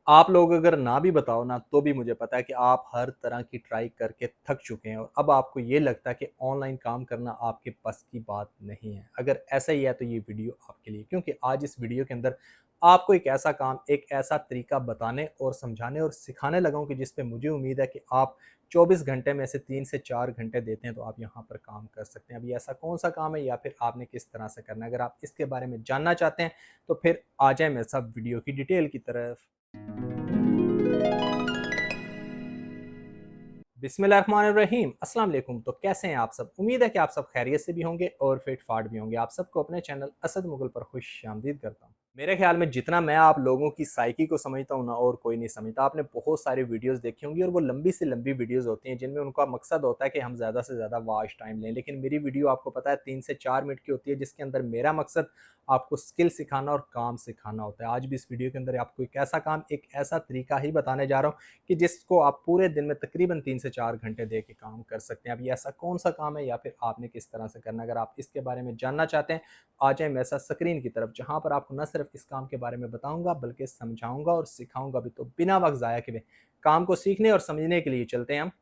आप लोग अगर ना भी बताओ ना, तो भी मुझे पता है कि आप हर तरह की ट्राई करके थक चुके हैं और अब आपको ये लगता है कि ऑनलाइन काम करना आपके बस की बात नहीं है। अगर ऐसा ही है तो ये वीडियो आपके लिए, क्योंकि आज इस वीडियो के अंदर आपको एक ऐसा काम, एक ऐसा तरीका बताने और समझाने और सिखाने लगा हूँ कि जिस पे मुझे उम्मीद है कि आप 24 घंटे में से 3 से 4 घंटे देते हैं तो आप यहाँ पर काम कर सकते हैं। अभी ऐसा कौन-सा काम है या फिर आपने किस तरह से करना है? अगर आप इसके बारे में जानना चाहते हैं, तो फिर आ जाएँ मेरे साथ वीडियो की डिटेल की तरफ। बिस्मिल्लाहिर्रहमानिर्रहीम, अस्सलाम वालेकुम। तो कैसे हैं आप सब? उम्मीद है कि आप सब खैरियत से भी होंगे और फिट फाट भी होंगे। आप सबको अपने चैनल असद मुगल पर खुशामदीद करता हूँ। मेरे ख्याल में जितना मैं आप लोगों की साइकी को समझता हूँ ना, और कोई नहीं समझता। आपने बहुत सारी वीडियोस देखी होंगी और वो लंबी से लंबी वीडियोस होती हैं जिनमें उनका मकसद होता है कि हम ज़्यादा से ज़्यादा वॉच टाइम लें। लेकिन मेरी वीडियो आपको पता है 3 से 4 मिनट की होती है, जिसके अंदर मेरा मकसद आपको स्किल सिखाना और काम सिखाना होता है। आज भी इस वीडियो के अंदर आपको एक ऐसा काम, एक ऐसा तरीका ही बताने जा रहा हूँ कि जिसको आप पूरे दिन में तकरीबन 3 से 4 घंटे दे के काम कर सकते हैं। अब ये ऐसा कौन-सा काम है या फिर आपने किस तरह से करना है? अगर आप इसके बारे में जानना चाहते हैं, आ जाएँ मेरे साथ स्क्रीन की तरफ, जहाँ पर आपको न सिर्फ़ इस काम के बारे में बताऊँगा बल्कि समझाऊँगा और सिखाऊँगा भी। तो बिना वक़्त ज़ाया किए काम को सीखने और समझने के लिए चलते हैं हम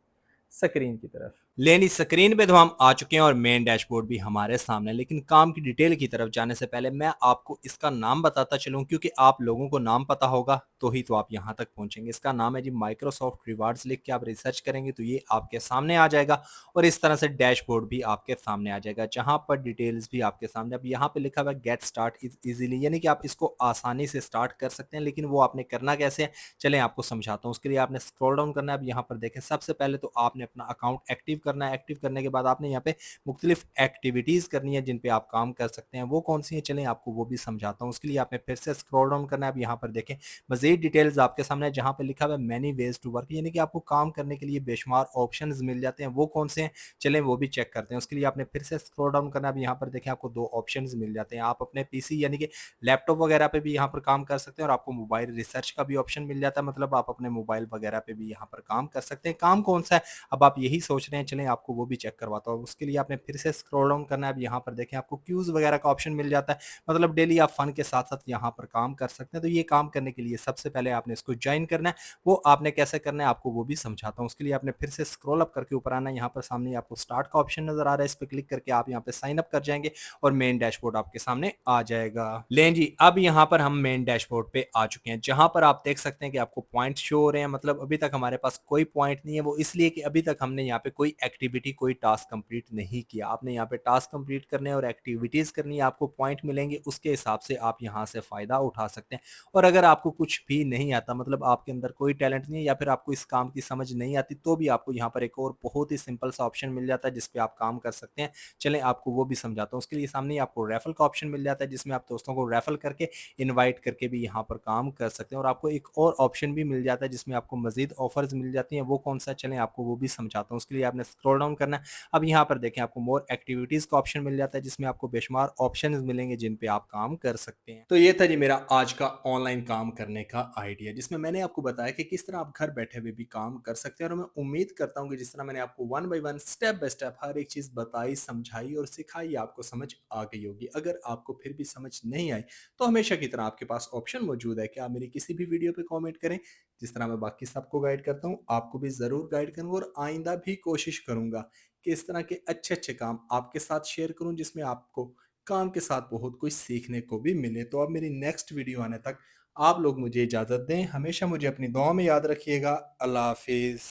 स्क्रीन की तरफ। लेनी स्क्रीन पे तो हम आ चुके हैं और मेन डैशबोर्ड भी हमारे सामने है, लेकिन काम की डिटेल की तरफ जाने से पहले मैं आपको इसका नाम बताता चलूं, क्योंकि आप लोगों को नाम पता होगा तो ही तो आप यहां तक पहुंचेंगे। इसका नाम है जी माइक्रोसॉफ्ट रिवार्ड्स। लिख के आप रिसर्च करेंगे तो ये आपके सामने आ जाएगा और इस तरह से डैशबोर्ड भी आपके सामने आ जाएगा, जहां पर डिटेल्स भी आपके सामने। अब यहाँ पे लिखा हुआ है गेट स्टार्ट इजीली, यानी कि आप इसको आसानी से स्टार्ट कर सकते हैं। लेकिन वो आपने करना कैसे है, चलें आपको समझाता हूँ। उसके लिए आपने स्क्रॉल डाउन करना है। अब यहाँ पर देखें, सबसे पहले तो आपने अपना अकाउंट एक्टिव करना है। एक्टिव करने के बाद आपने यहाँ पे मुख्तलिफ एक्टिविटीज़ करनी है जिन पे आप काम कर सकते हैं। वो कौन सी हैं, चलें आपको वो भी समझाता हूँ। उसके लिए आपने फिर से स्क्रॉल डाउन करना है। अब यहाँ पर देखें, मज़ीद डिटेल्स आपके सामने है, जहाँ पे लिखा हुआ है मैनी वेज टू वर्क, यानी कि आपको काम करने के लिए बेशुमार ऑप्शंस मिल जाते हैं। वो कौन से हैं, चलें वो भी चेक करते हैं। उसके लिए आपने फिर से स्क्रॉल डाउन करना है। अब यहाँ पर देखें, आपको 2 ऑप्शंस मिल जाते हैं। आप अपने पीसी यानी कि लैपटॉप वगैरह पे भी यहाँ पर काम कर सकते हैं और आपको मोबाइल रिसर्च का भी ऑप्शन मिल जाता है, मतलब आप अपने मोबाइल वगैरह पे भी यहाँ पर काम कर सकते हैं। काम कौन सा है, अब आप यही सोच रहे हैं, चलें आपको वो भी चेक करवाता हूँ। उसके लिए आपने फिर से स्क्रॉल डाउन करना है। अब यहाँ पर देखें, आपको क्यूज वगैरह का ऑप्शन मिल जाता है, मतलब डेली आप फन के साथ साथ यहाँ पर काम कर सकते हैं। तो ये काम करने के लिए सबसे पहले आपने इसको ज्वाइन करना है। वो आपने कैसे करना है आपको वो भी समझाता हूँ। उसके लिए आपने फिर से स्क्रॉल अप करके ऊपर आना है। यहाँ पर सामने आपको स्टार्ट का ऑप्शन नजर आ रहा है, इस पर क्लिक करके आप यहाँ पे साइन अप कर जाएंगे और मेन डैशबोर्ड आपके सामने आ जाएगा। लें जी, अब यहाँ पर हम मेन डैशबोर्ड पे आ चुके हैं, जहां पर आप देख सकते हैं कि आपको पॉइंट शो हो रहे हैं। मतलब अभी तक हमारे पास कोई पॉइंट नहीं है, वो इसलिए कि अभी तक हमने यहाँ पे कोई एक्टिविटी, कोई टास्क कंप्लीट नहीं किया। आपने यहाँ पे टास्क कंप्लीट करने और एक्टिविटीज करनी है, आपको पॉइंट मिलेंगे, उसके हिसाब से आप यहाँ से फायदा उठा सकते हैं। और अगर आपको कुछ भी नहीं आता, मतलब आपके अंदर कोई टैलेंट नहीं है या फिर आपको इस काम की समझ नहीं आती, तो भी आपको यहाँ पर एक और बहुत ही सिंपल सा ऑप्शन मिल जाता है जिसपे आप काम कर सकते हैं। चलें आपको वो भी समझाता हूँ। उसके लिए सामने आपको रेफल का ऑप्शन मिल जाता है, जिसमें आप दोस्तों को रेफल करके, इनवाइट करके भी यहाँ पर काम कर सकते हैं। और आपको एक और ऑप्शन भी मिल जाता है जिसमें आपको मजीद ऑफर्स मिल जाती हैं। वो कौन सा है, चलें आपको वो भी समझाता हूँ। उसके लिए आपने स्क्रॉल डाउन करना है। अब यहाँ पर देखें, आपको मोर एक्टिविटीज का ऑप्शन मिल जाता है, जिसमें आपको बेशुमार ऑप्शंस मिलेंगे जिन पे आप काम कर सकते हैं। तो ये था जी मेरा आज का ऑनलाइन काम करने का आइडिया, जिसमें मैंने आपको बताया कि किस तरह आप घर बैठे हुए भी काम कर सकते हैं। और मैं उम्मीद करता हूँ कि जिस तरह मैंने आपको one by one, step by step हर एक चीज़ बताई, समझाई और सिखाई, आपको समझ आ गई होगी। अगर आपको फिर भी समझ नहीं आई, तो हमेशा की तरह आपके पास ऑप्शन मौजूद है कि आप मेरी किसी भी वीडियो पे कमेंट करें। जिस तरह मैं बाकी सबको गाइड करता हूँ, आपको भी ज़रूर गाइड करूँगा और आइंदा भी कोशिश करूँगा कि इस तरह के अच्छे अच्छे काम आपके साथ शेयर करूँ, जिसमें आपको काम के साथ बहुत कुछ सीखने को भी मिले। तो अब मेरी नेक्स्ट वीडियो आने तक आप लोग मुझे इजाज़त दें। हमेशा मुझे अपनी दुआ में याद रखिएगा। अल्लाह हाफिज़।